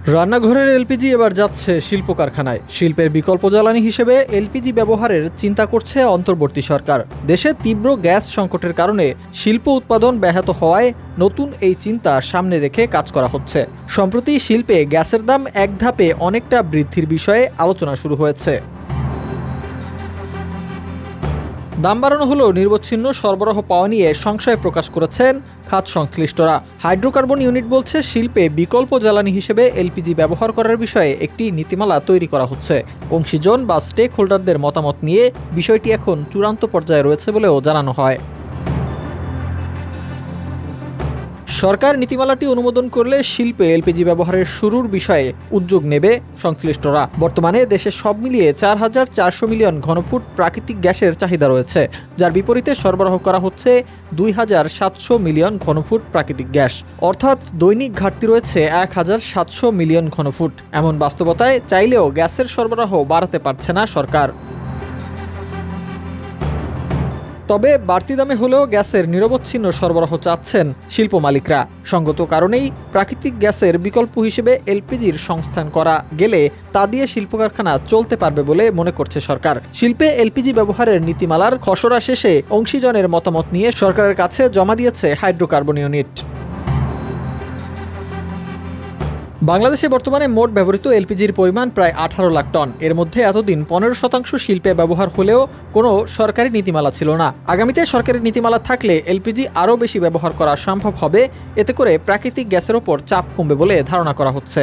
রান্নাঘরের এলপিজি এবার যাচ্ছে শিল্প কারখানায়। শিল্পের বিকল্প জ্বালানি হিসেবে এলপিজি ব্যবহারের চিন্তা করছে অন্তর্বর্তী সরকার। দেশে তীব্র গ্যাস সংকটের কারণে শিল্প উৎপাদন ব্যাহত হওয়ায় নতুন এই চিন্তা সামনে রেখে কাজ করা হচ্ছে। সম্প্রতি শিল্পে গ্যাসের দাম এক ধাপে অনেকটা বৃদ্ধির বিষয়ে আলোচনা শুরু হয়েছে। দাম বাড়ানো হলেও নিরবচ্ছিন্ন সরবরাহ পাওয়া নিয়ে সংশয় প্রকাশ করেছেন খাত সংশ্লিষ্টরা। হাইড্রোকার্বন ইউনিট বলছে, শিল্পে বিকল্প জ্বালানি হিসেবে এলপিজি ব্যবহার করার বিষয়ে একটি নীতিমালা তৈরি করা হচ্ছে। অংশীজন বা স্টেক হোল্ডারদের মতামত নিয়ে বিষয়টি এখন চূড়ান্ত পর্যায়ে রয়েছে বলেও জানানো হয়। সরকার নীতিমালাটি অনুমোদন করলে শিল্পে এলপিজি ব্যবহারের শুরুর বিষয়ে উদ্যোগ নেবে সংশ্লিষ্টরা। বর্তমানে দেশে সব মিলিয়ে ৪,৪০০ মিলিয়ন ঘনফুট প্রাকৃতিক গ্যাসের চাহিদা রয়েছে, যার বিপরীতে সরবরাহ করা হচ্ছে ২,৭০০ মিলিয়ন ঘনফুট প্রাকৃতিক গ্যাস। অর্থাৎ দৈনিক ঘাটতি রয়েছে ১,৭০০ মিলিয়ন ঘনফুট। এমন বাস্তবতায় চাইলেও গ্যাসের সরবরাহ বাড়াতে পারছে না সরকার। তবে বাড়তি দামে হলেও গ্যাসের নিরবচ্ছিন্ন সরবরাহ চাচ্ছেন শিল্প মালিকরা। সঙ্গত কারণেই প্রাকৃতিক গ্যাসের বিকল্প হিসেবে এলপিজির সংস্থান করা গেলে তা দিয়ে শিল্প কারখানা চলতে পারবে বলে মনে করছে সরকার। শিল্পে এলপিজি ব্যবহারের নীতিমালার খসড়া শেষে অংশীজনের মতামত নিয়ে সরকারের কাছে জমা দিয়েছে হাইড্রোকার্বন ইউনিট। বাংলাদেশে বর্তমানে মোট ব্যবহৃত এলপিজির পরিমাণ প্রায় ১৮ লাখ টন। এর মধ্যে এতদিন ১৫% শিল্পে ব্যবহার হলেও কোনো সরকারি নীতিমালা ছিল না। আগামীতে সরকারি নীতিমালা থাকলে এলপিজি আরও বেশি ব্যবহার করা সম্ভব হবে। এতে করে প্রাকৃতিক গ্যাসের ওপর চাপ কমবে বলে ধারণা করা হচ্ছে।